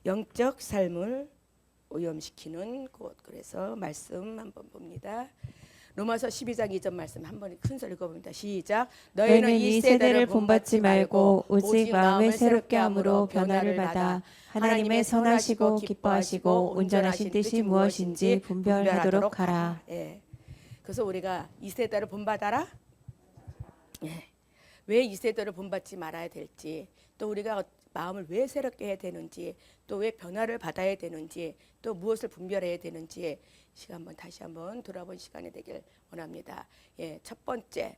영적 삶을 오염시키는 곳. 그래서 말씀 한번 봅니다. 로마서 12장 2절 말씀 한번 큰 소리 읽어봅니다. 시작. 너희는 이 세대를 본받지 말고 오직 마음을 새롭게 함으로 변화를 받아 하나님의 선하시고 기뻐하시고 온전하신 뜻이 무엇인지 분별하도록 하라. 예. 그래서 우리가 이 세대를 본받아라. 예. 왜 이 세대를 본받지 말아야 될지, 또 우리가 마음을 왜 새롭게 해야 되는지, 또 왜 변화를 받아야 되는지, 또 무엇을 분별해야 되는지 시간 다시 한번 돌아본 시간이 되길 원합니다. 예, 첫 번째,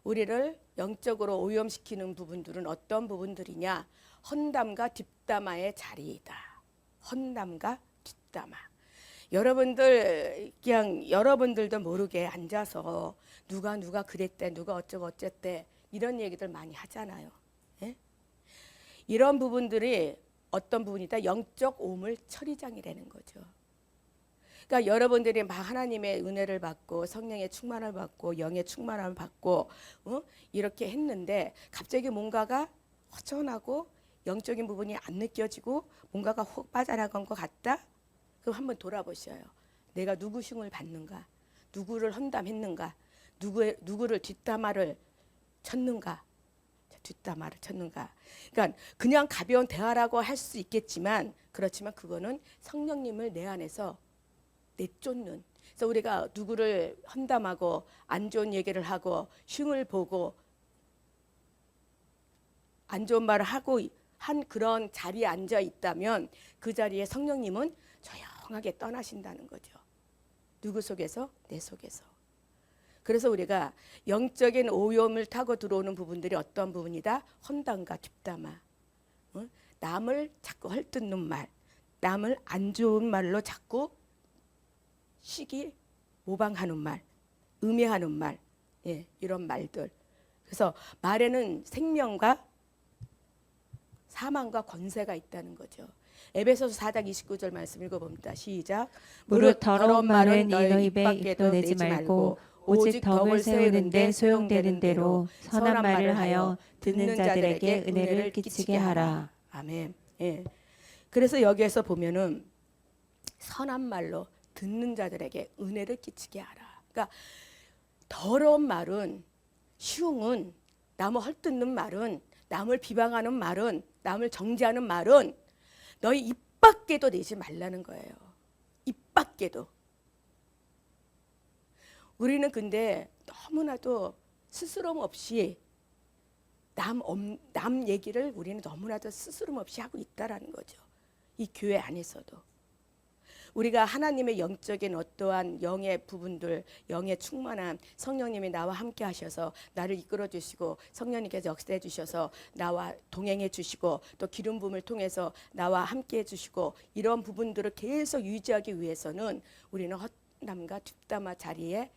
우리를 영적으로 오염시키는 부분들은 어떤 부분들이냐? 헌담과 뒷담화의 자리이다. 헌담과 뒷담화. 여러분들 그냥 여러분들도 모르게 앉아서 누가 그랬대, 누가 어쩌고 어쨌대 이런 얘기들 많이 하잖아요. 예? 이런 부분들이 어떤 부분이다? 영적 오물 처리장이라는 거죠. 그러니까 여러분들이 막 하나님의 은혜를 받고 성령의 충만을 받고 영의 충만을 받고 이렇게 했는데 갑자기 뭔가가 허전하고 영적인 부분이 안 느껴지고 뭔가가 혹 빠져나간 것 같다? 그럼 한번 돌아보셔요. 내가 누구 흉을 받는가? 누구를 헌담했는가? 누구를 뒷담화를 쳤는가? 뒷담화를 쳤는가? 그러니까 그냥 가벼운 대화라고 할 수 있겠지만 그렇지만 그거는 성령님을 내 안에서 내쫓는. 그래서 우리가 누구를 헌담하고 안 좋은 얘기를 하고 흉을 보고 안 좋은 말을 하고 한 그런 자리에 앉아 있다면 그 자리에 성령님은 조용하게 떠나신다는 거죠. 누구 속에서? 내 속에서. 그래서 우리가 영적인 오염을 타고 들어오는 부분들이 어떤 부분이다? 헌담과 뒷담화. 남을 자꾸 헐뜯는 말, 남을 안 좋은 말로 자꾸 시기 모방하는 말, 음해하는 말, 예, 이런 말들. 그래서 말에는 생명과 사망과 권세가 있다는 거죠. 에베소서 4장 29절 말씀 읽어봅니다. 시작. 무릇 더러운 말은 너희 입에 입도 내지 말고 오직 덕을 세우는데 소용되는 대로 선한 말을 하여 듣는 자들에게 은혜를 끼치게 하라. 아멘. 예. 그래서 여기에서 보면은 선한 말로 듣는 자들에게 은혜를 끼치게 하라. 그러니까 더러운 말은, 흉은, 남을 헐뜯는 말은, 남을 비방하는 말은, 남을 정죄하는 말은 너희 입 밖에도 내지 말라는 거예요. 입 밖에도. 우리는 근데 너무나도 스스럼 없이 남 얘기를 우리는 너무나도 스스럼 없이 하고 있다라는 거죠. 이 교회 안에서도. 우리가 하나님의 영적인 어떠한 영의 부분들, 영의 충만함, 성령님이 나와 함께 하셔서 나를 이끌어 주시고 성령님께서 역사해 주셔서 나와 동행해 주시고 또 기름 부음을 통해서 나와 함께 해 주시고 이런 부분들을 계속 유지하기 위해서는 우리는 헛남과 뒷담화 자리에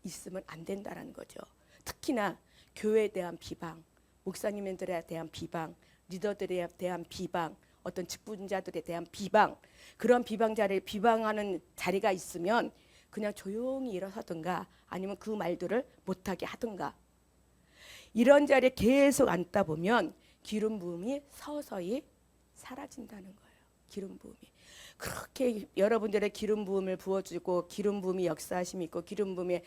있으면 안 된다는 거죠. 특히나 교회에 대한 비방, 목사님들에 대한 비방, 리더들에 대한 비방, 어떤 직분자들에 대한 비방, 그런 비방자를 비방하는 자리가 있으면 그냥 조용히 일어서든가 아니면 그 말들을 못하게 하든가 이런 자리에 계속 앉다 보면 기름 부음이 서서히 사라진다는 거예요. 기름 부음이. 그렇게 여러분들의 기름 부음을 부어주고 기름 부음이 역사하심이 있고 기름 부음에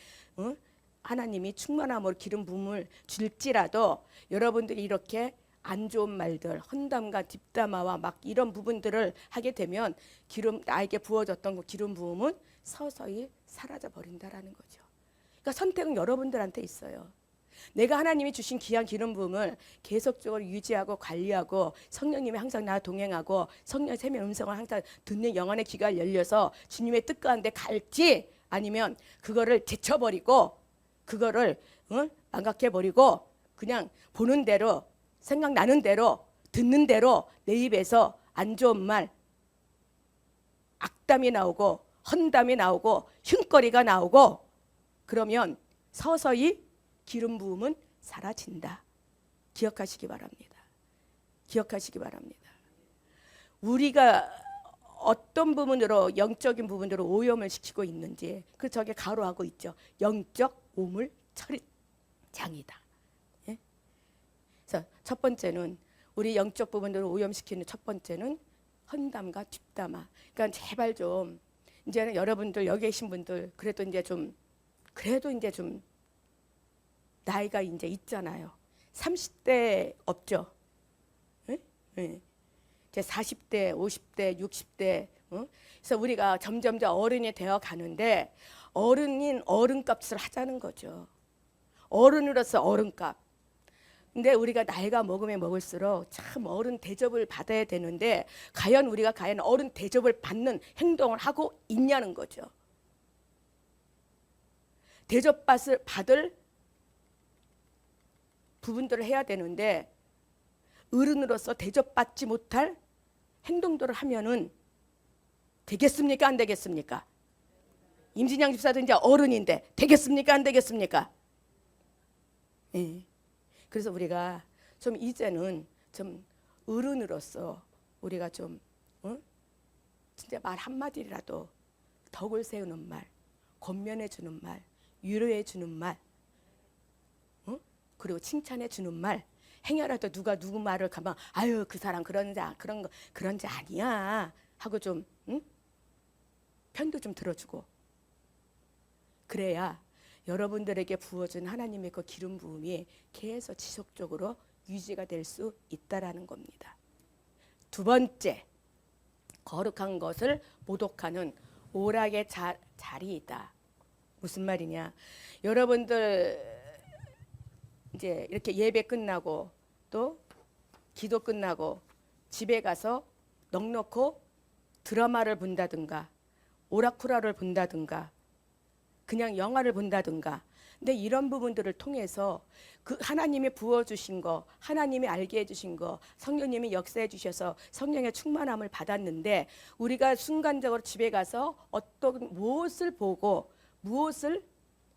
하나님이 충만함으로 기름 부음을 줄지라도 여러분들이 이렇게 안 좋은 말들, 헌담과 뒷담화와 막 이런 부분들을 하게 되면 나에게 부어졌던 그 기름 부음은 서서히 사라져 버린다라는 거죠. 그러니까 선택은 여러분들한테 있어요. 내가 하나님이 주신 귀한 기름 부음을 계속적으로 유지하고 관리하고 성령님이 항상 나와 동행하고 성령의 세미 음성을 항상 듣는 영혼의 귀가 열려서 주님의 뜻 가운데 갈지 아니면 그거를 제쳐버리고 그거를 망각해버리고 그냥 보는 대로 생각나는 대로 듣는 대로 내 입에서 안 좋은 말, 악담이 나오고 헌담이 나오고 흉거리가 나오고 그러면 서서히 기름 부음은 사라진다. 기억하시기 바랍니다. 기억하시기 바랍니다. 우리가 어떤 부분으로 영적인 부분으로 오염을 시키고 있는지 그 저게 가로하고 있죠. 영적 오물 처리장이다. 그래서 첫 번째는 우리 영적 부분들을 오염시키는 첫 번째는 헌담과 뒷담화. 그러니까 제발 좀 이제는 여러분들 여기 계신 분들 그래도 이제 좀 나이가 이제 있잖아요. 30대 없죠. 예? 예. 이제 40대, 50대, 60대. 그래서 우리가 점점 어른이 되어 가는데 어른인 어른값을 하자는 거죠. 어른으로서 어른값. 근데 우리가 나이가 먹으면 먹을수록 참 어른 대접을 받아야 되는데 과연 우리가 어른 대접을 받는 행동을 하고 있냐는 거죠. 받을 부분들을 해야 되는데 어른으로서 대접받지 못할 행동들을 하면은 되겠습니까? 안 되겠습니까? 임진양 집사도 이제 어른인데 되겠습니까? 안 되겠습니까? 예. 그래서 우리가 좀 이제는 좀 어른으로서 우리가 좀 진짜 말 한마디라도 덕을 세우는 말, 권면해 주는 말, 위로해 주는 말, 그리고 칭찬해 주는 말, 행여라도 누가 누구 말을 가면 아유 그 사람 그런 자 아니야 하고 좀 편도 좀 들어주고 그래야 여러분들에게 부어준 하나님의 그 기름 부음이 계속 지속적으로 유지가 될 수 있다라는 겁니다. 두 번째, 거룩한 것을 모독하는 오락의 자리이다. 무슨 말이냐? 여러분들 이제 이렇게 예배 끝나고 또 기도 끝나고 집에 가서 넉넉히 드라마를 본다든가 오락쿠라를 본다든가 그냥 영화를 본다든가. 근데 이런 부분들을 통해서 그 하나님이 부어주신 거, 하나님이 알게 해주신 거, 성령님이 역사해 주셔서 성령의 충만함을 받았는데 우리가 순간적으로 집에 가서 무엇을 보고 무엇을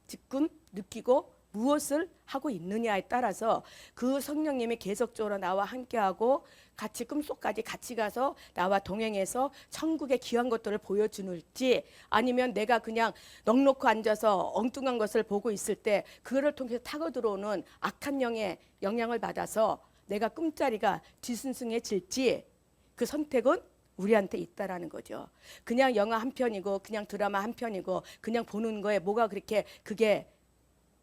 지금 느끼고 무엇을 하고 있느냐에 따라서 그 성령님이 계속적으로 나와 함께하고 같이 꿈속까지 같이 가서 나와 동행해서 천국의 귀한 것들을 보여주는지 아니면 내가 그냥 넉넉히 앉아서 엉뚱한 것을 보고 있을 때 그거를 통해서 타고 들어오는 악한 영의 영향을 받아서 내가 꿈자리가 뒤숭숭해질지 그 선택은 우리한테 있다라는 거죠. 그냥 영화 한 편이고 그냥 드라마 한 편이고 그냥 보는 거에 뭐가 그게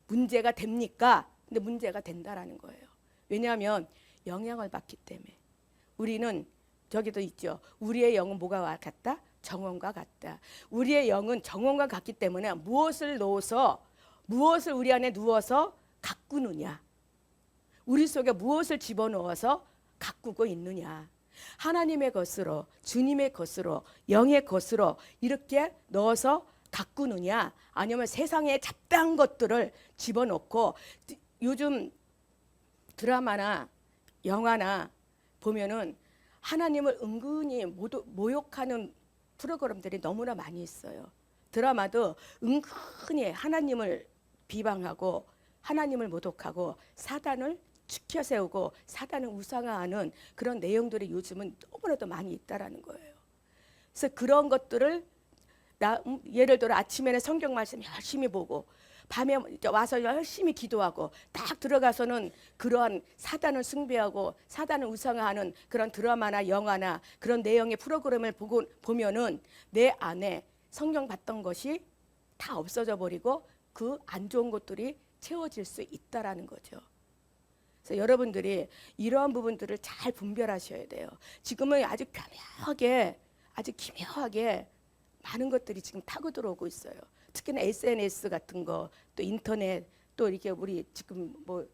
문제가 됩니까? 근데 문제가 된다라는 거예요. 왜냐하면 영향을 받기 때문에. 우리는 저기도 있죠. 우리의 영은 뭐가 같다? 정원과 같다. 우리의 영은 정원과 같기 때문에 무엇을 우리 안에 누워서 가꾸느냐. 우리 속에 무엇을 집어넣어서 가꾸고 있느냐. 하나님의 것으로, 주님의 것으로, 영의 것으로 이렇게 넣어서 가꾸느냐 아니면 세상에 잡다한 것들을 집어넣고 요즘 드라마나 영화나 보면은 하나님을 은근히 모욕하는 프로그램들이 너무나 많이 있어요. 드라마도 은근히 하나님을 비방하고 하나님을 모독하고 사단을 치켜 세우고 사단을 우상화하는 그런 내용들이 요즘은 너무나도 많이 있다라는 거예요. 그래서 그런 것들을 예를 들어 아침에는 성경 말씀 열심히 보고 밤에 와서 열심히 기도하고 딱 들어가서는 그러한 사단을 숭배하고 사단을 우상화하는 그런 드라마나 영화나 그런 내용의 프로그램을 보면은 내 안에 성경 봤던 것이 다 없어져 버리고 그 안 좋은 것들이 채워질 수 있다라는 거죠. 그래서 여러분들이 이러한 부분들을 잘 분별하셔야 돼요. 지금은 아주 기묘하게 많은 것들이 지금 타고 들어오고 있어요. 특히나 SNS 같은 거, 또 인터넷, 또 이렇게 우리 지금 뭐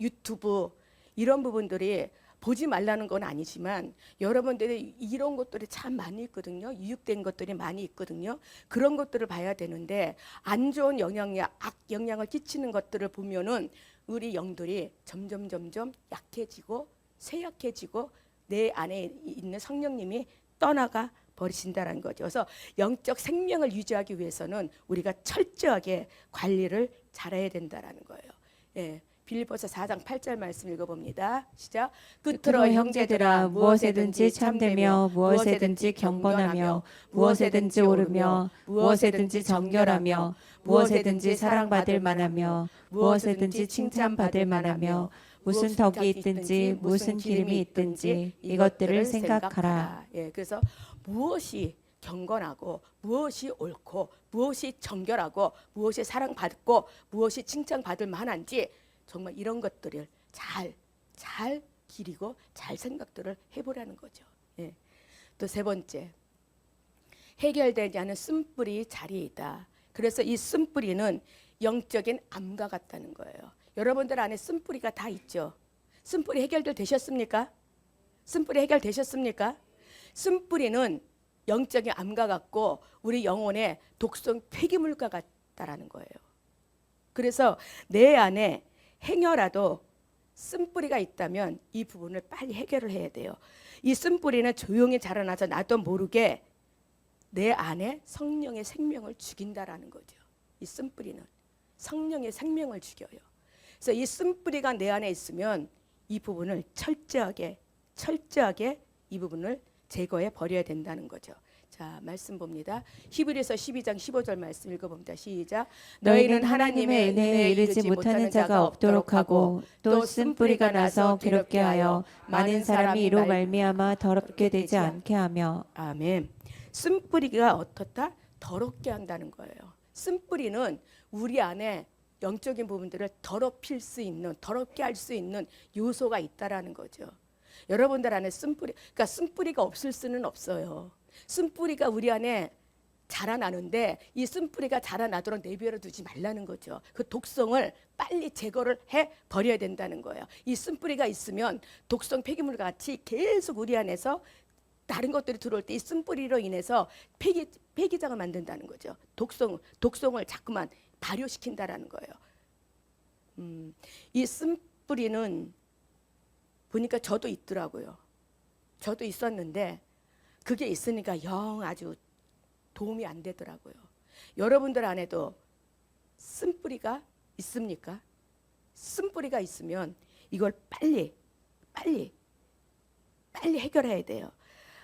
유튜브 이런 부분들이 보지 말라는 건 아니지만 여러분들이 이런 것들이 참 많이 있거든요. 유익된 것들이 많이 있거든요. 그런 것들을 봐야 되는데 안 좋은 악 영향을 끼치는 것들을 보면은 우리 영들이 점점 약해지고 쇠약해지고 내 안에 있는 성령님이 떠나가 버리신다는 거죠. 그래서 영적 생명을 유지하기 위해서는 우리가 철저하게 관리를 잘해야 된다는 거예요. 예. 빌립보서 4장 8절 말씀 읽어봅니다. 시작. 끝으로 형제들아 무엇에든지 참되며 무엇에든지 경건하며 무엇에든지 옳으며 무엇에든지 정결하며 무엇에든지 사랑받을 만하며 무엇에든지 칭찬받을 만하며 무슨 덕이 있든지 무슨 기름이 있든지 이것들을 생각하라. 예, 그래서 무엇이 경건하고 무엇이 옳고 무엇이 정결하고 무엇이 사랑받고 무엇이 칭찬받을 만한지 정말 이런 것들을 잘 기리고 잘 생각들을 해보라는 거죠. 예. 또 세 번째, 해결되지 않은 쓴뿌리 자리이다. 그래서 이 쓴뿌리는 영적인 암과 같다는 거예요. 여러분들 안에 쓴뿌리가 다 있죠. 쓴뿌리 해결들 되셨습니까? 쓴뿌리 해결되셨습니까? 쓴뿌리는 영적인 암과 같고 우리 영혼의 독성 폐기물과 같다라는 거예요. 그래서 내 안에 행여라도 쓴뿌리가 있다면 이 부분을 빨리 해결을 해야 돼요. 이 쓴뿌리는 조용히 자라나서 나도 모르게 내 안에 성령의 생명을 죽인다라는 거죠. 이 쓴뿌리는 성령의 생명을 죽여요. 그래서 이 쓴뿌리가 내 안에 있으면 이 부분을 철저하게 이 부분을 제거해 버려야 된다는 거죠. 자, 말씀 봅니다. 히브리서 12장 15절 말씀 읽어봅니다. 시작. 너희는 하나님의 은혜에 이르지 못하는 자가 없도록 하고 또 쓴뿌리가 나서 괴롭게 하여 많은 사람이 이로 말미암아 더럽게 되지 않게 하며. 아멘. 쓴뿌리가 어떻다? 더럽게 한다는 거예요. 쓴뿌리는 우리 안에 영적인 부분들을 더럽힐 수 있는, 더럽게 할 수 있는 요소가 있다라는 거죠. 여러분들 안에 쓴뿌리, 그러니까 쓴뿌리가 없을 수는 없어요. 쓴뿌리가 우리 안에 자라나는데 이 쓴뿌리가 자라나도록 내버려 두지 말라는 거죠. 그 독성을 빨리 제거를 해 버려야 된다는 거예요. 이 쓴뿌리가 있으면 독성 폐기물과 같이 계속 우리 안에서 다른 것들이 들어올 때 이 쓴뿌리로 인해서 폐기장을 만든다는 거죠. 독성을 자꾸만 발효시킨다라는 거예요. 이 쓴뿌리는 보니까 저도 있더라고요. 저도 있었는데 그게 있으니까 영 아주 도움이 안 되더라고요. 여러분들 안에도 쓴뿌리가 있습니까? 쓴뿌리가 있으면 이걸 빨리 해결해야 돼요.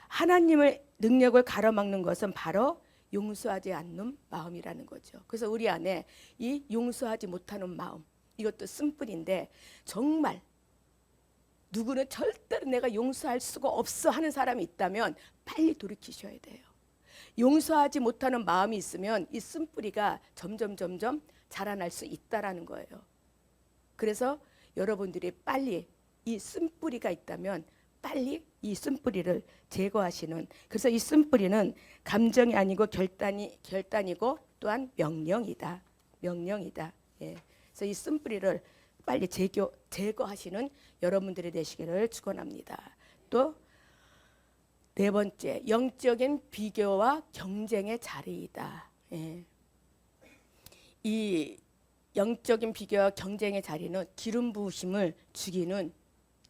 하나님의 능력을 가로막는 것은 바로 용서하지 않는 마음이라는 거죠. 그래서 우리 안에 이 용서하지 못하는 마음, 이것도 쓴뿌리인데 정말 누구는 절대로 내가 용서할 수가 없어 하는 사람이 있다면 빨리 돌이키셔야 돼요. 용서하지 못하는 마음이 있으면 이 쓴뿌리가 점점 자라날 수 있다라는 거예요. 그래서 여러분들이 빨리 이 쓴뿌리가 있다면 빨리 이 쓴뿌리를 제거하시는, 그래서 이 쓴뿌리는 감정이 아니고 결단이고 또한 명령이다. 예. 그래서 이 쓴뿌리를 빨리 제거하시는 여러분들이 되시기를 축원합니다. 또 네 번째, 영적인 비교와 경쟁의 자리이다. 예. 이 영적인 비교와 경쟁의 자리는 기름 부으심을 죽이는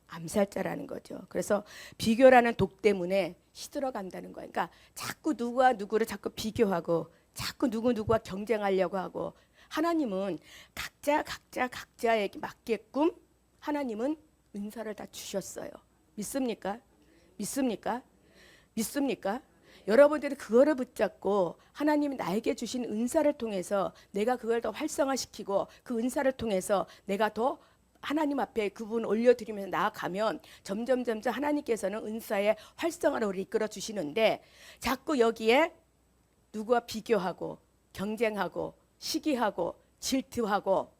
암살자라는 거죠. 그래서 비교라는 독 때문에 시들어간다는 거예요. 그러니까 자꾸 누구와 누구를 자꾸 비교하고 자꾸 누구와 경쟁하려고 하고, 하나님은 각자에게 맞게끔 하나님은 은사를 다 주셨어요. 믿습니까? 여러분들이 그거를 붙잡고 하나님이 나에게 주신 은사를 통해서 내가 그걸 더 활성화시키고 그 은사를 통해서 내가 더 하나님 앞에 그분 올려드리면서 나아가면 점점 하나님께서는 은사의 활성화를 우리 이끌어 주시는데, 자꾸 여기에 누구와 비교하고 경쟁하고 시기하고 질투하고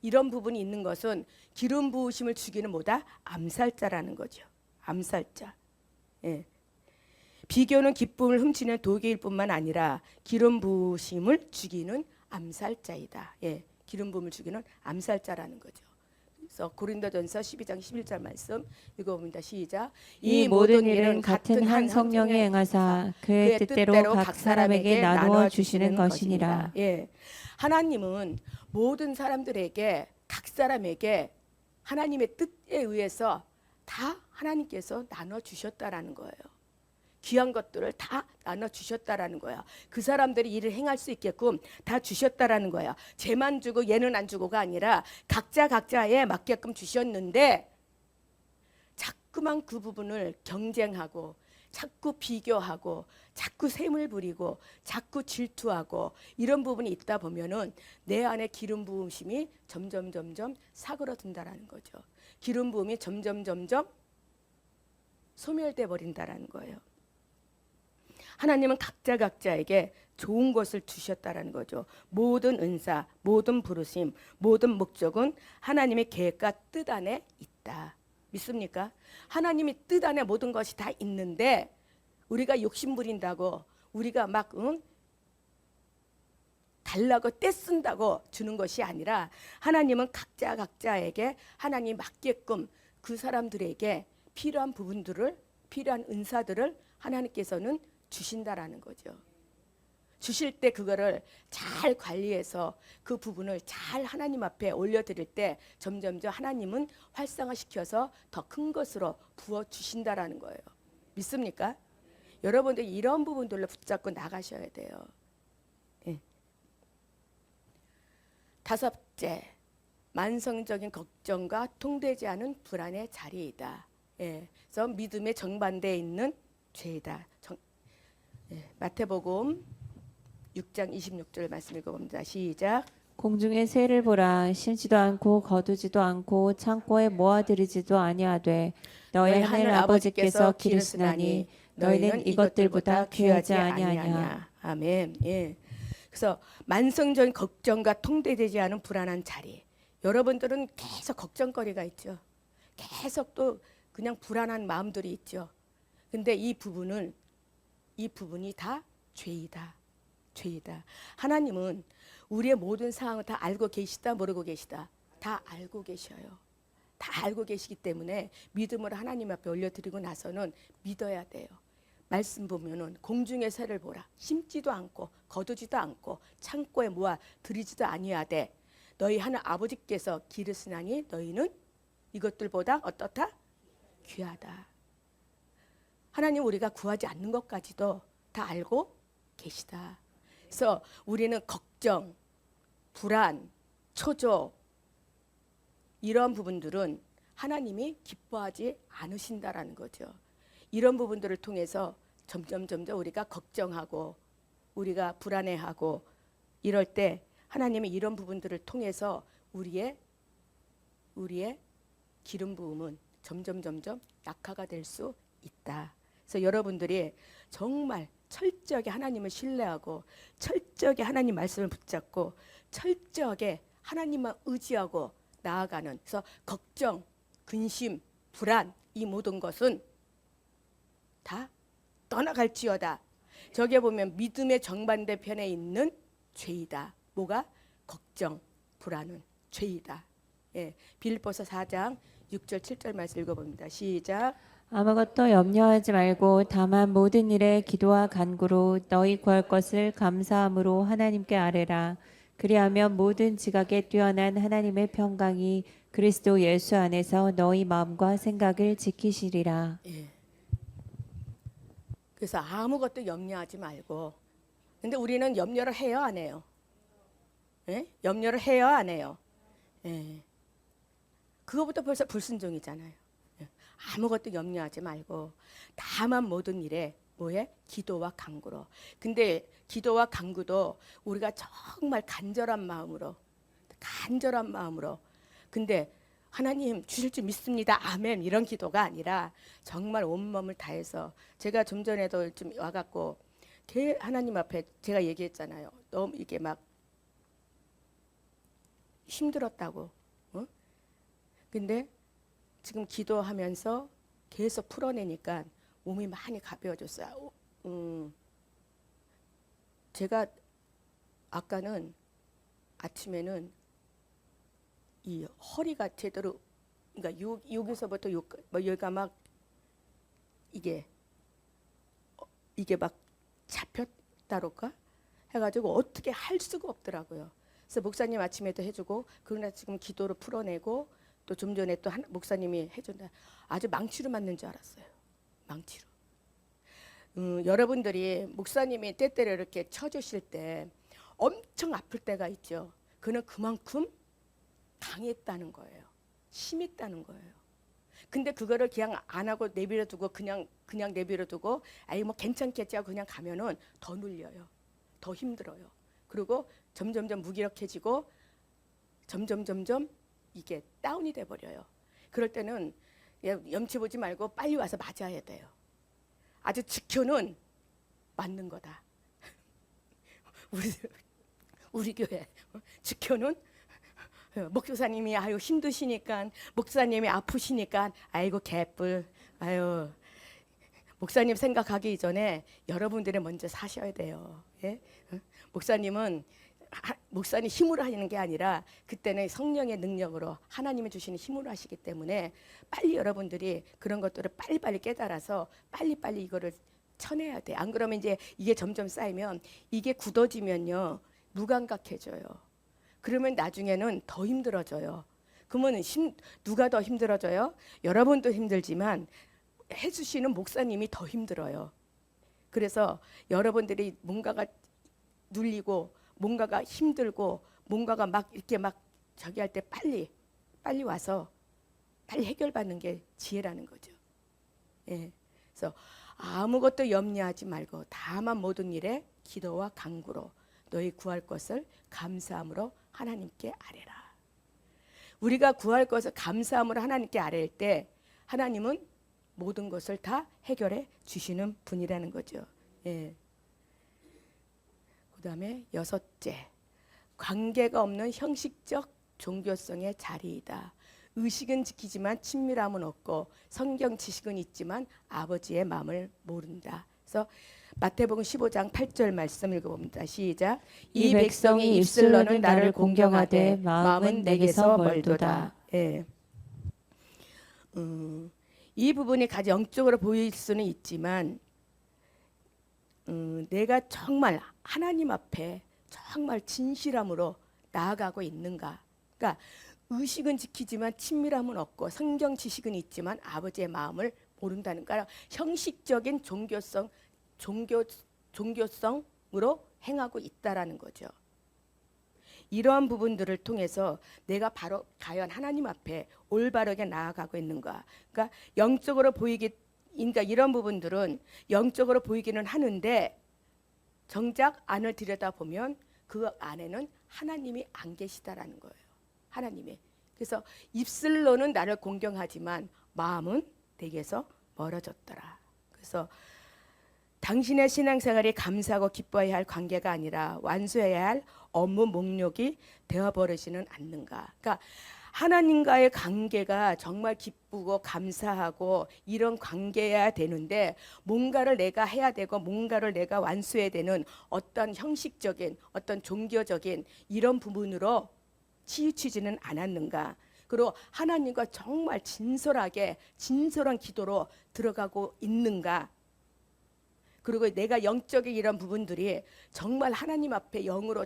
이런 부분이 있는 것은 기름 부으심을 죽이는 뭐다? 암살자라는 거죠. 암살자. 예. 비교는 기쁨을 훔치는 도구일 뿐만 아니라 기름 부으심을 죽이는 암살자이다. 예. 기름 부음을 죽이는 암살자라는 거죠. 그래서 고린도전서 12장 11절 말씀 읽어봅니다. 시작. 이 모든 일은 같은 한 성령이 행하사 그의 뜻대로 각 사람에게 나누어 주시는 것이니라. 예. 하나님은 모든 사람들에게, 각 사람에게 하나님의 뜻에 의해서 다 하나님께서 나눠 주셨다라는 거예요. 귀한 것들을 다 나눠 주셨다라는 거야. 그 사람들이 일을 행할 수 있게끔 다 주셨다라는 거야. 쟤만 주고 얘는 안 주고가 아니라 각자에 맞게끔 주셨는데 자꾸만 그 부분을 경쟁하고 자꾸 비교하고 자꾸 셈을 부리고 자꾸 질투하고 이런 부분이 있다 보면은 내 안에 기름 부으심이 점점 사그러든다라는 거죠. 기름 부음이 점점 소멸돼 버린다라는 거예요. 하나님은 각자에게 좋은 것을 주셨다라는 거죠. 모든 은사, 모든 부르심, 모든 목적은 하나님의 계획과 뜻 안에 있다. 믿습니까? 하나님이 뜻 안에 모든 것이 다 있는데 우리가 욕심 부린다고 우리가 막 달라고 떼쓴다고 주는 것이 아니라 하나님은 각자에게 하나님 맞게끔 그 사람들에게 필요한 부분들을 필요한 은사들을 하나님께서는 주신다라는 거죠. 주실 때 그거를 잘 관리해서 그 부분을 잘 하나님 앞에 올려드릴 때 점점 하나님은 활성화시켜서 더 큰 것으로 부어주신다라는 거예요. 믿습니까? 여러분들 이런 부분들로 붙잡고 나가셔야 돼요. 예. 다섯째, 만성적인 걱정과 통되지 않은 불안의 자리이다. 예. 그래서 믿음의 정반대에 있는 죄이다. 마태복음 6장 26절 말씀 읽어봅니다. 시작. 공중의 새를 보라. 심지도 않고 거두지도 않고 창고에 모아들이지도 아니하되 너희 하늘 아버지께서 기르시나니 너희는 이것들보다 귀하지 아니하냐. 아멘. 예. 그래서 만성적인 걱정과 통제되지 않은 불안한 자리. 여러분들은 계속 걱정거리가 있죠. 계속 또 그냥 불안한 마음들이 있죠. 근데 이 부분이 다 죄이다. 하나님은 우리의 모든 상황을 다 알고 계시다, 모르고 계시다. 다 알고 계셔요. 다 알고 계시기 때문에 믿음으로 하나님 앞에 올려드리고 나서는 믿어야 돼요. 말씀 보면은 공중의 새를 보라. 심지도 않고 거두지도 않고 창고에 모아 들이지도 아니하되 너희 하늘 아버지께서 기르시나니 너희는 이것들보다 어떻다? 귀하다. 하나님 우리가 구하지 않는 것까지도 다 알고 계시다. 그래서 우리는 걱정, 불안, 초조 이런 부분들은 하나님이 기뻐하지 않으신다라는 거죠. 이런 부분들을 통해서 점점 우리가 걱정하고 우리가 불안해하고 이럴 때 하나님이 이런 부분들을 통해서 우리의 기름 부음은 점점 약화가 될 수 있다. 그래서 여러분들이 정말 철저하게 하나님을 신뢰하고 철저하게 하나님 말씀을 붙잡고 철저하게 하나님만 의지하고 나아가는, 그래서 걱정, 근심, 불안 이 모든 것은 다 떠나갈지어다. 저기에 보면 믿음의 정반대편에 있는 죄이다. 뭐가? 걱정, 불안은 죄이다. 예, 빌립보서 4장 6절 7절 말씀 읽어봅니다. 시작. 아무것도 염려하지 말고 다만 모든 일에 기도와 간구로 너희 구할 것을 감사함으로 하나님께 아뢰라. 그리하면 모든 지각에 뛰어난 하나님의 평강이 그리스도 예수 안에서 너희 마음과 생각을 지키시리라. 예. 그래서 아무것도 염려하지 말고. 근데 우리는 염려를 해요, 안 해요? 예? 염려를 해요, 안 해요? 예. 그거부터 벌써 불순종이잖아요. 예. 아무것도 염려하지 말고 다만 모든 일에 뭐에? 기도와 간구로. 근데 기도와 간구도 우리가 정말 간절한 마음으로. 근데 하나님 주실 줄 믿습니다. 아멘. 이런 기도가 아니라 정말 온몸을 다해서, 제가 좀 전에도 좀 와갖고 하나님 앞에 제가 얘기했잖아요. 너무 이게 막 힘들었다고. 어? 근데 지금 기도하면서 계속 풀어내니까 몸이 많이 가벼워졌어요. 제가 아까는 아침에는 이 허리가 제대로, 그러니까 여기서부터 여기가 막 이게 막 잡혔다랄까 해가지고 어떻게 할 수가 없더라고요. 그래서 목사님 아침에도 해주고, 그러나 지금 기도로 풀어내고, 또 좀 전에 또 목사님이 해준다. 아주 망치로 맞는 줄 알았어요. 망치로. 여러분들이 목사님이 때때로 이렇게 쳐주실 때 엄청 아플 때가 있죠. 그는 그만큼 강했다는 거예요. 심했다는 거예요. 근데 그거를 그냥 안 하고 내버려 두고 그냥 그냥 내버려두고 아이 뭐 괜찮겠지 하고 그냥 가면은 더 눌려요. 더 힘들어요. 그리고 점점점 무기력해지고 점점 이게 다운이 돼 버려요. 그럴 때는 염치 보지 말고 빨리 와서 맞아야 돼요. 아주 지켜는 맞는 거다. 우리 교회 지켜는 목사님이 아유 힘드시니까, 목사님이 아프시니까 아이고 개뿔, 아유 목사님 생각하기 이전에 여러분들이 먼저 사셔야 돼요. 예? 목사님은 목사님 힘으로 하시는 게 아니라 그때는 성령의 능력으로 하나님이 주시는 힘으로 하시기 때문에 빨리 여러분들이 그런 것들을 빨리빨리 깨달아서 빨리빨리 이거를 쳐내야 돼. 안 그러면 이제 이게 점점 쌓이면 이게 굳어지면요 무감각해져요. 그러면 나중에는 더 힘들어져요. 그러면 누가 더 힘들어져요? 여러분도 힘들지만 해주시는 목사님이 더 힘들어요. 그래서 여러분들이 뭔가가 눌리고 뭔가가 힘들고 뭔가가 막 이렇게 막 저기 할 때 빨리 와서 빨리 해결받는 게 지혜라는 거죠. 예. 그래서 아무것도 염려하지 말고 다만 모든 일에 기도와 간구로 너희 구할 것을 감사함으로 하나님께 아뢰라. 우리가 구할 것을 감사함으로 하나님께 아뢰일 때 하나님은 모든 것을 다 해결해 주시는 분이라는 거죠. 예. 그다음에 여섯째, 관계가 없는 형식적 종교성의 자리이다. 의식은 지키지만 친밀함은 없고 성경 지식은 있지만 아버지의 마음을 모른다. 그래서 마태복음 15장 8절 말씀 읽어봅니다. 시작. 이 백성이 입술로는 나를 공경하되 마음은 내게서 멀도다. 예. 이 부분이 가장 영적으로 보일 수는 있지만 내가 정말 하나님 앞에 정말 진실함으로 나아가고 있는가. 그러니까 의식은 지키지만 친밀함은 없고 성경 지식은 있지만 아버지의 마음을 모른다는 거야. 형식적인 종교성으로 행하고 있다라는 거죠. 이러한 부분들을 통해서 내가 바로 과연 하나님 앞에 올바르게 나아가고 있는가. 그러니까 영적으로 그러니까 이런 부분들은 영적으로 보이기는 하는데 정작 안을 들여다보면 그 안에는 하나님이 안 계시다라는 거예요. 하나님이. 그래서 입술로는 나를 공경하지만 마음은 내게서 멀어졌더라. 그래서 당신의 신앙생활이 감사하고 기뻐해야 할 관계가 아니라 완수해야 할 업무 목록이 되어버리지는 않는가. 그러니까 하나님과의 관계가 정말 기쁘고 감사하고 이런 관계여야 되는데 뭔가를 내가 해야 되고 뭔가를 내가 완수해야 되는 어떤 형식적인 어떤 종교적인 이런 부분으로 치우치지는 않았는가. 그리고 하나님과 정말 진솔한 기도로 들어가고 있는가. 그리고 내가 영적인 이런 부분들이 정말 하나님 앞에 영으로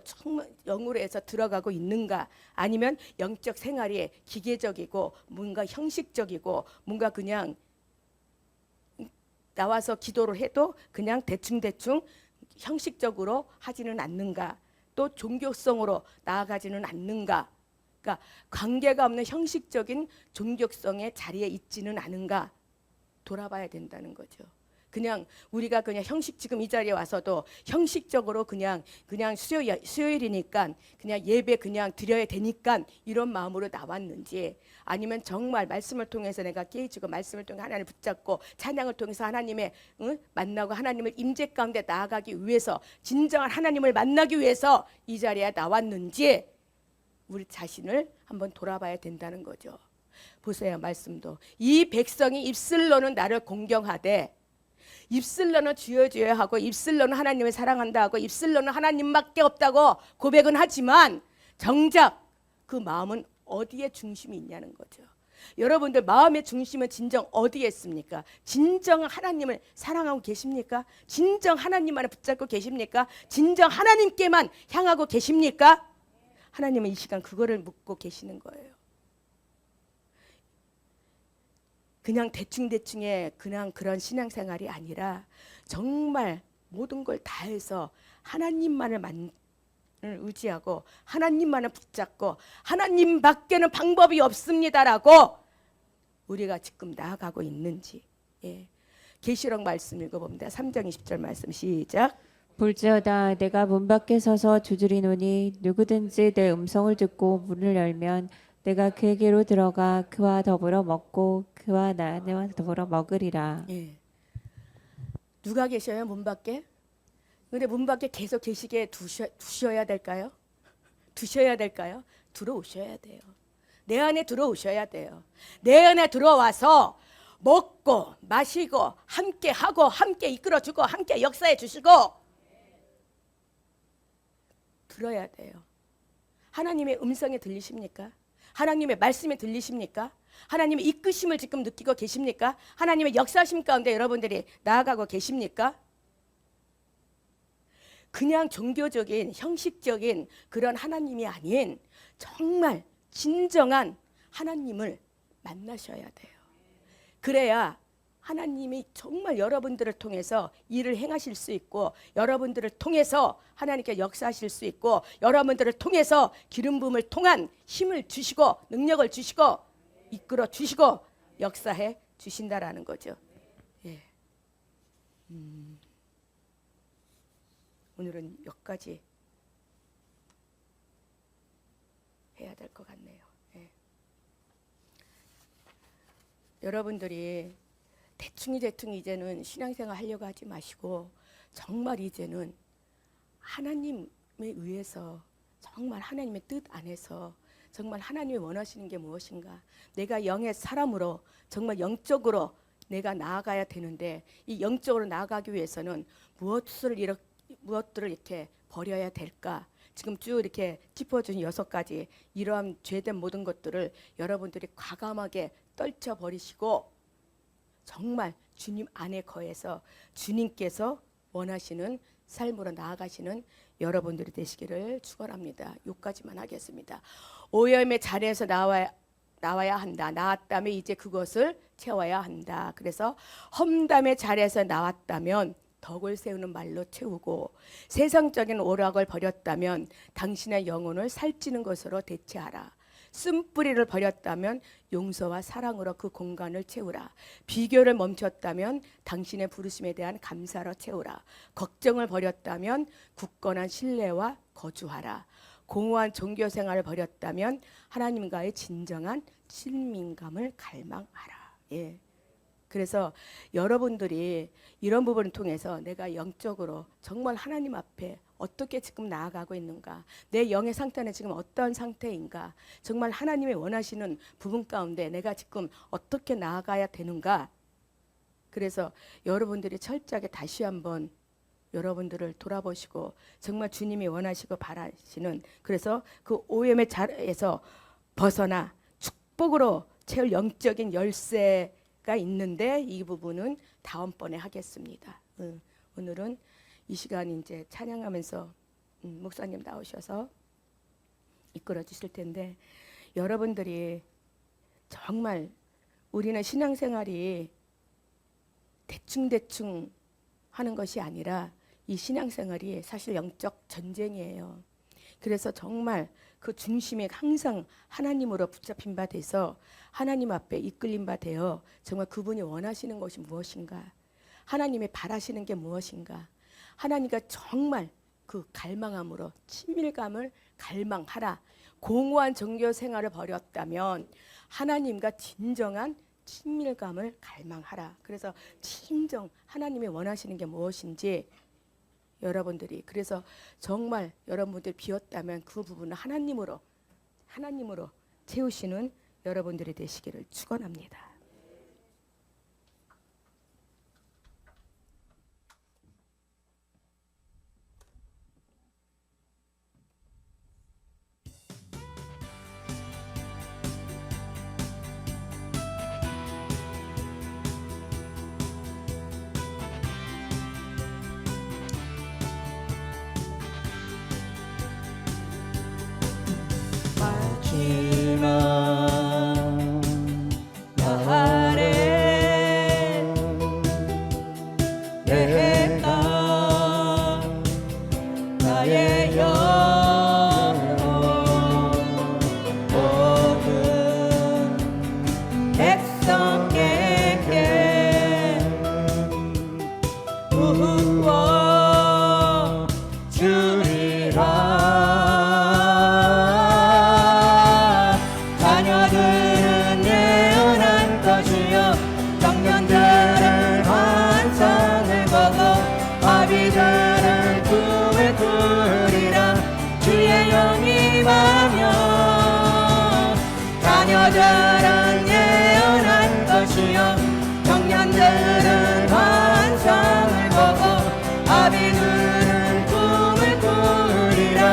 해서 들어가고 있는가. 아니면 영적 생활이 기계적이고 뭔가 형식적이고 뭔가 그냥 나와서 기도를 해도 그냥 대충 형식적으로 하지는 않는가. 또 종교성으로 나아가지는 않는가. 그러니까 관계가 없는 형식적인 종교성의 자리에 있지는 않은가. 돌아봐야 된다는 거죠. 그냥 우리가 그냥 지금 이 자리에 와서도 형식적으로 그냥 수요일이니까 그냥 예배 그냥 드려야 되니까 이런 마음으로 나왔는지, 아니면 정말 말씀을 통해서 내가 깨지고 말씀을 통해 하나님을 붙잡고 찬양을 통해서 하나님의 만나고 하나님을 임재 가운데 나아가기 위해서 진정한 하나님을 만나기 위해서 이 자리에 나왔는지 우리 자신을 한번 돌아봐야 된다는 거죠. 보세요. 말씀도 이 백성이 입술로는 나를 공경하되, 입술로는 주여 하고 입술로는 하나님을 사랑한다 하고 입술로는 하나님밖에 없다고 고백은 하지만 정작 그 마음은 어디에 중심이 있냐는 거죠. 여러분들 마음의 중심은 진정 어디에 있습니까? 진정 하나님을 사랑하고 계십니까? 진정 하나님만을 붙잡고 계십니까? 진정 하나님께만 향하고 계십니까? 하나님은 이 시간 그거를 묻고 계시는 거예요. 그냥 대충의 그냥 그런 신앙생활이 아니라 정말 모든 걸 다해서 하나님만을 의지하고 하나님만을 붙잡고 하나님밖에는 방법이 없습니다라고 우리가 지금 나아가고 있는지. 예. 계시록 말씀 읽어봅니다. 3장 20절 말씀 시작. 볼지어다 내가 문 밖에 서서 두드리노니 누구든지 내 음성을 듣고 문을 열면 내가 그에게로 들어가 그와 더불어 먹고 그와 나와 더불어 먹으리라. 예. 누가 계셔요? 문 밖에? 근데 문 밖에 계속 계시게 두셔야 될까요? 두셔야 될까요? 들어오셔야 돼요. 내 안에 들어오셔야 돼요. 내 안에 들어와서 먹고 마시고 함께 하고 함께 이끌어주고 함께 역사해 주시고 들어야 돼요. 하나님의 음성에 들리십니까? 하나님의 말씀에 들리십니까? 하나님의 이끄심을 지금 느끼고 계십니까? 하나님의 역사심 가운데 여러분들이 나아가고 계십니까? 그냥 종교적인 형식적인 그런 하나님이 아닌 정말 진정한 하나님을 만나셔야 돼요. 그래야 하나님이 정말 여러분들을 통해서 일을 행하실 수 있고 여러분들을 통해서 하나님께 역사하실 수 있고 여러분들을 통해서 기름 부음을 통한 힘을 주시고 능력을 주시고 이끌어 주시고 역사해 주신다라는 거죠. 예. 오늘은 여기까지 해야 될 것 같네요. 예. 여러분들이 대충 이제는 신앙생활 하려고 하지 마시고 정말 이제는 하나님에 의해서 정말 하나님의 뜻 안에서 정말 하나님이 원하시는 게 무엇인가, 내가 영의 사람으로 정말 영적으로 내가 나아가야 되는데 이 영적으로 나아가기 위해서는 무엇들을 이렇게 버려야 될까, 지금 쭉 이렇게 짚어준 6가지 이러한 죄된 모든 것들을 여러분들이 과감하게 떨쳐버리시고 정말 주님 안에 거해서 주님께서 원하시는 삶으로 나아가시는 여러분들이 되시기를 축원합니다. 6가지만 하겠습니다. 오염의 자리에서 나와야 한다. 나왔다면 이제 그것을 채워야 한다. 그래서 험담의 자리에서 나왔다면 덕을 세우는 말로 채우고 세상적인 오락을 버렸다면 당신의 영혼을 살찌는 것으로 대체하라. 쓴뿌리를 버렸다면 용서와 사랑으로 그 공간을 채우라. 비교를 멈췄다면 당신의 부르심에 대한 감사로 채우라. 걱정을 버렸다면 굳건한 신뢰와 거주하라. 공허한 종교 생활을 버렸다면 하나님과의 진정한 친밀감을 갈망하라. 예. 그래서 여러분들이 이런 부분을 통해서 내가 영적으로 정말 하나님 앞에 어떻게 지금 나아가고 있는가, 내 영의 상태는 지금 어떤 상태인가, 정말 하나님이 원하시는 부분 가운데 내가 지금 어떻게 나아가야 되는가. 그래서 여러분들이 철저하게 다시 한번 여러분들을 돌아보시고 정말 주님이 원하시고 바라시는, 그래서 그 오염의 자리에서 벗어나 축복으로 채울 영적인 열쇠가 있는데 이 부분은 다음번에 하겠습니다. 오늘은 이 시간 이제 찬양하면서 목사님 나오셔서 이끌어 주실 텐데, 여러분들이 정말 우리는 신앙생활이 대충 하는 것이 아니라 이 신앙생활이 사실 영적 전쟁이에요. 그래서 정말 그 중심이 항상 하나님으로 붙잡힌 바 돼서 하나님 앞에 이끌린 바 되어 정말 그분이 원하시는 것이 무엇인가, 하나님이 바라시는 게 무엇인가, 하나님과 정말 그 갈망함으로 친밀감을 갈망하라. 공허한 종교 생활을 버렸다면 하나님과 진정한 친밀감을 갈망하라. 그래서 진정 하나님이 원하시는 게 무엇인지 여러분들이, 그래서 정말 여러분들 비었다면 그 부분을 하나님으로 채우시는 여러분들이 되시기를 축원합니다. 마지막 날에 내가 나의 영혼 모든 백성에게 예언하리라. 자녀들은 예언할 것이요 청년들은 환상을 보고 아비들은 꿈을 꾸리라. 주의 영이 임하며 자녀들은 예언할 것이요 청년들은 환상을 보고 아비들은 꿈을 꾸리라.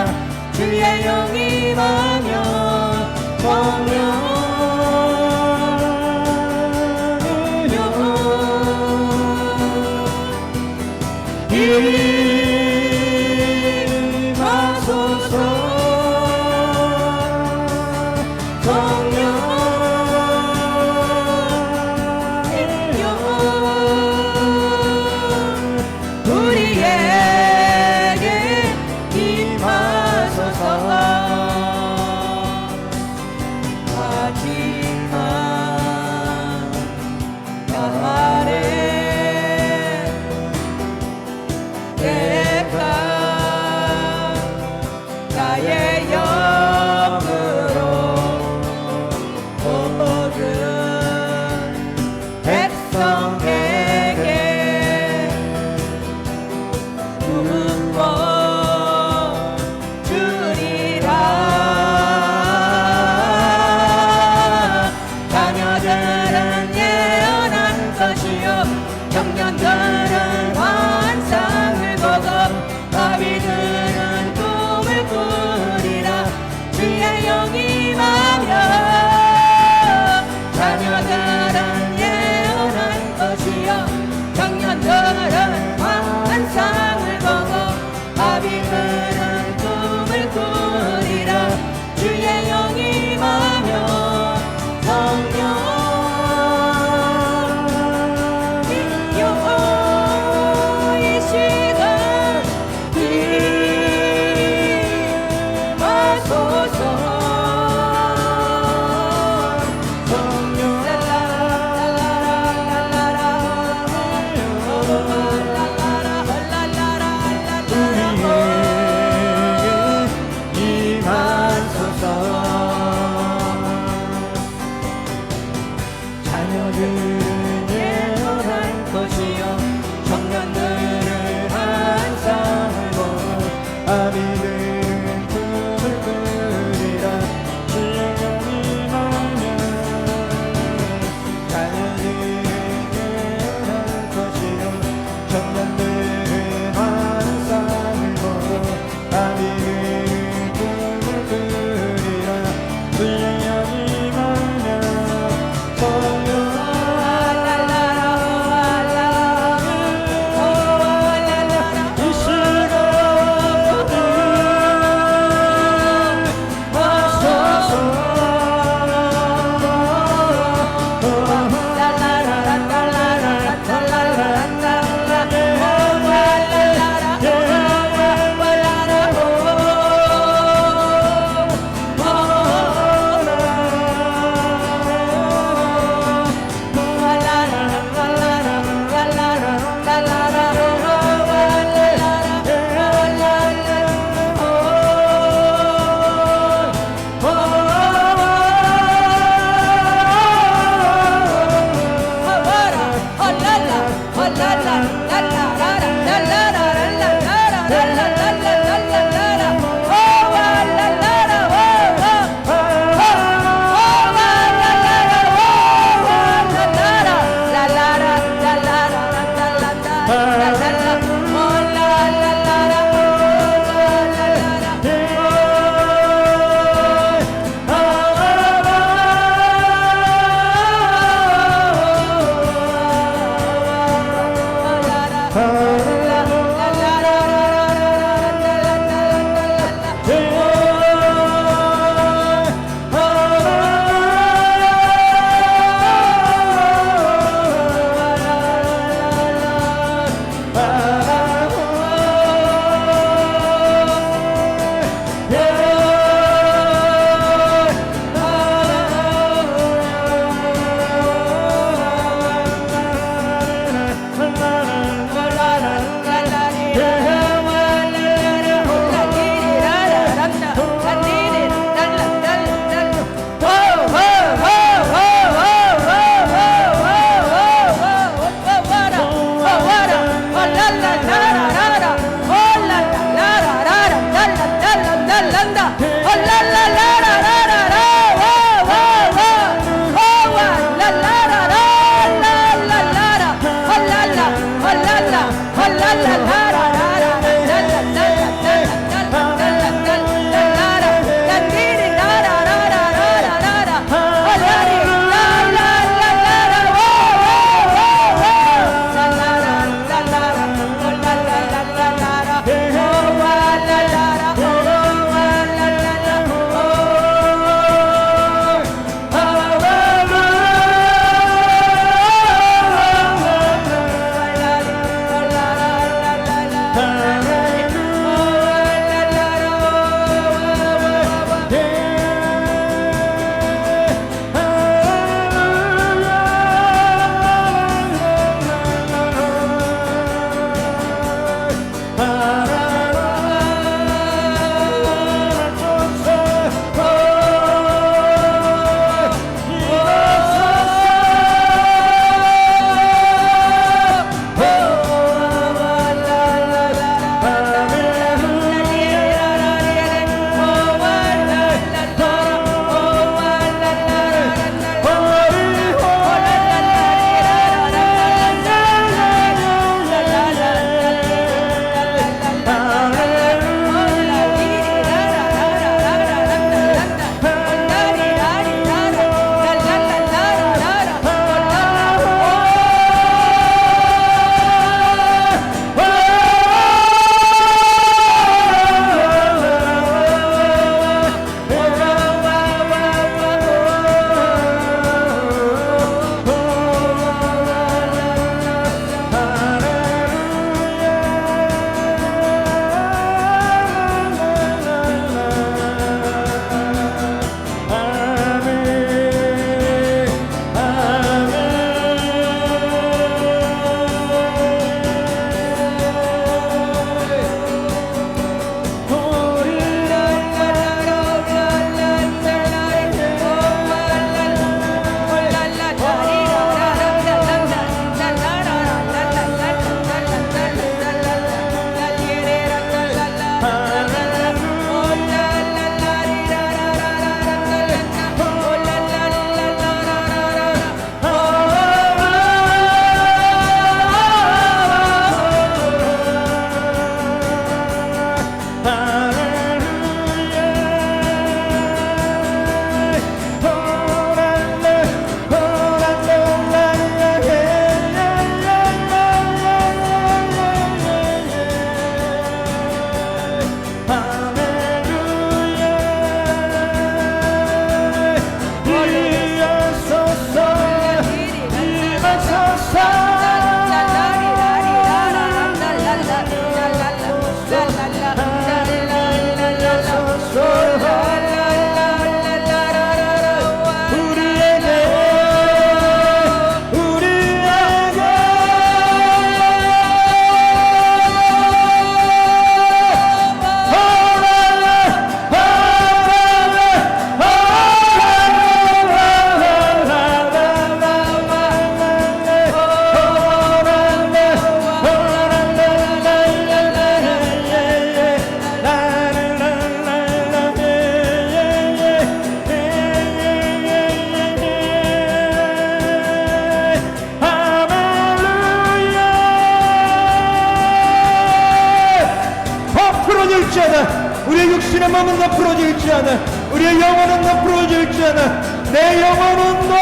부어질지어다. 우리의 육신의 몸은 더 부러질지어다. 우리의 영혼은 더 부러질지어다. 내 영혼은 더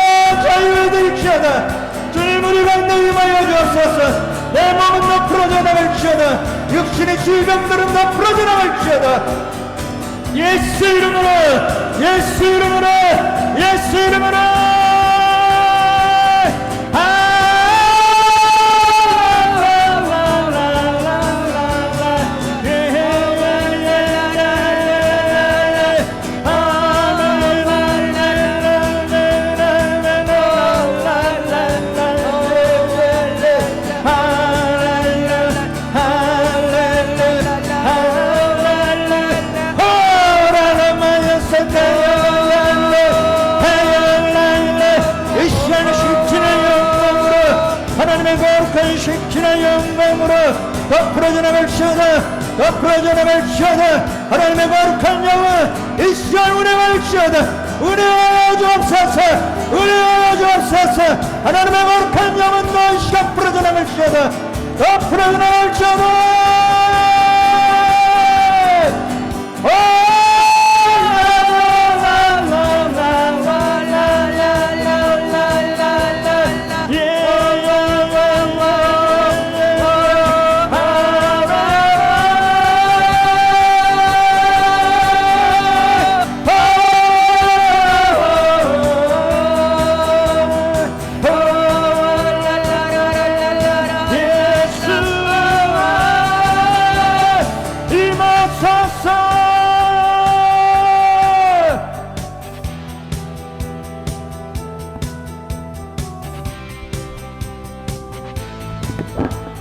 자유해질지어다. 주님 우리 가운데 임하여 주옵소서. 내 몸은 더 부러져 나갈지어다. 육신의 질병들은 더 부러져 나갈지어다. 예수 이름으로, 예수 이름으로, 예수 이름으로. 하나님의 거룩한 신신의 영광으로 더 풀어져나갈지어다. 더 풀어져나갈지어다. 하나님의 거룩한 영은 이 시간 운행할지어다. 운행하여 주옵소서. 운행하여 주옵소서. 하나님의 거룩한 영은 더 이 시간 풀어져나갈지어다. 더 풀어져나갈지어다.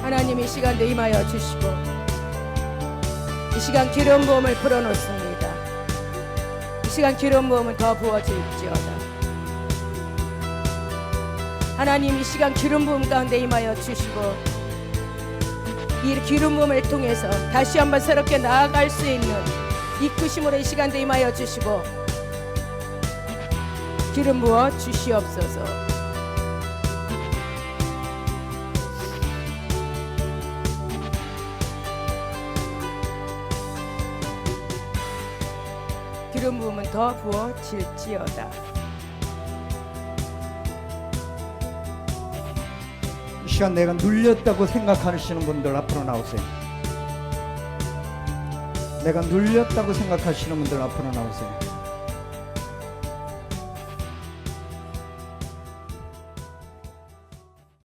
하나님 이 시간도 임하여 주시고 이 시간 기름 부음을 불어놓습니다. 이 시간 기름 부음은 더 부어질지어다. 하나님 이 시간 기름 부음 가운데 임하여 주시고 이 기름 부음을 통해서 다시 한번 새롭게 나아갈 수 있는 이끄심으로 이 시간도 임하여 주시고 기름 부어 주시옵소서. 기름 부음은 더 부어질지어다. 이 시간 내가 눌렸다고 생각하시는 분들 앞으로 나오세요. 내가 눌렸다고 생각하시는 분들 앞으로 나오세요.